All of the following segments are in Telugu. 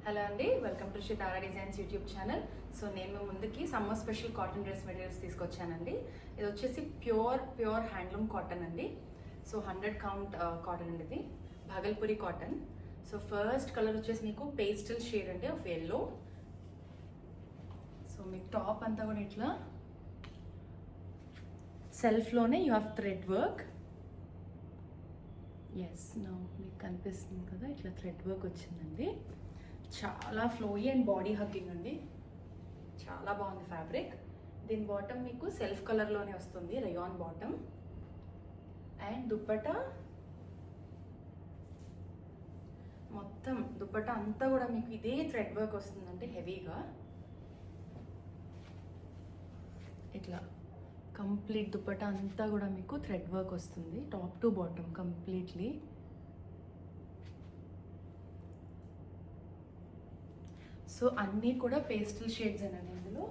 హలో అండి, welcome to Shri Tara designs YouTube channel. So నేను ముందుకి summer special cotton dress materials తీసుకొచ్చానండి. ఇది వచ్చేసి ప్యూర్ హ్యాండ్లూమ్ కాటన్ అండి. సో 100 కౌంట్ కాటన్ అండి. ఇది Bhagalpuri cotton. So first colour వచ్చేసి మీకు పేస్టల్ షేడ్ అండి ఆఫ్ ఎల్లో. సో మీకు టాప్ అంతా కూడా ఇట్లా సెల్ఫ్లోనే you have thread work. Yes, no మీకు కనిపిస్తుంది కదా, ఇట్లా థ్రెడ్ వర్క్ వచ్చిందండి. చాలా ఫ్లోయీ అండ్ బాడీ హగ్గింగ్ అండి. చాలా బాగుంది ఫ్యాబ్రిక్. దీని బాటమ్ మీకు సెల్ఫ్ కలర్లోనే వస్తుంది, రయాన్ బాటమ్. అండ్ దుప్పట మొత్తం దుప్పట అంతా కూడా మీకు ఇదే థ్రెడ్ వర్క్ వస్తుందంటే హెవీగా ఇట్లా కంప్లీట్ దుప్పట అంతా కూడా మీకు థ్రెడ్ వర్క్ వస్తుంది, top to bottom completely. So అన్నీ కూడా పేస్టల్ షేడ్స్ అండి. ఇందులో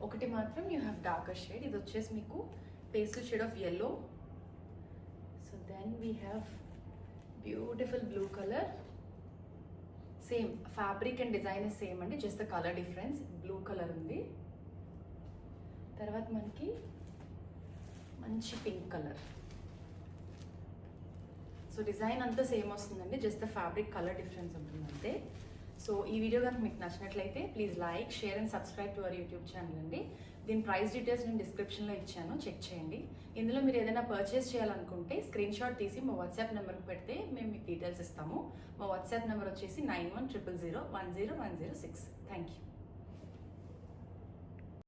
ఒకటి మాత్రం యూ హ్యావ్ డార్కర్ షేడ్. ఇది వచ్చేసి మీకు pastel shade of yellow. So then we have beautiful blue colour. Same fabric and design same అండి, just the colour difference. Blue colour ఉంది. తర్వాత మనకి మంచి పింక్ కలర్. సో డిజైన్ అంతా సేమ్ వస్తుందండి, just the fabric colour difference ఉంటుంది అంతే. సో ఈ వీడియో కనుక మీకు నచ్చినట్లయితే please like, share and subscribe to our YouTube channel అండి. దీని ప్రైస్ డీటెయిల్స్ నేను డిస్క్రిప్షన్లో ఇచ్చాను, చెక్ చేయండి. ఇందులో మీరు ఏదైనా పర్చేస్ చేయాలనుకుంటే స్క్రీన్ షాట్ తీసి మా వాట్సాప్ నెంబర్కి పెడితే మేము మీకు డీటెయిల్స్ ఇస్తాము. మా వాట్సాప్ నెంబర్ వచ్చేసి 9100010106. Thank you.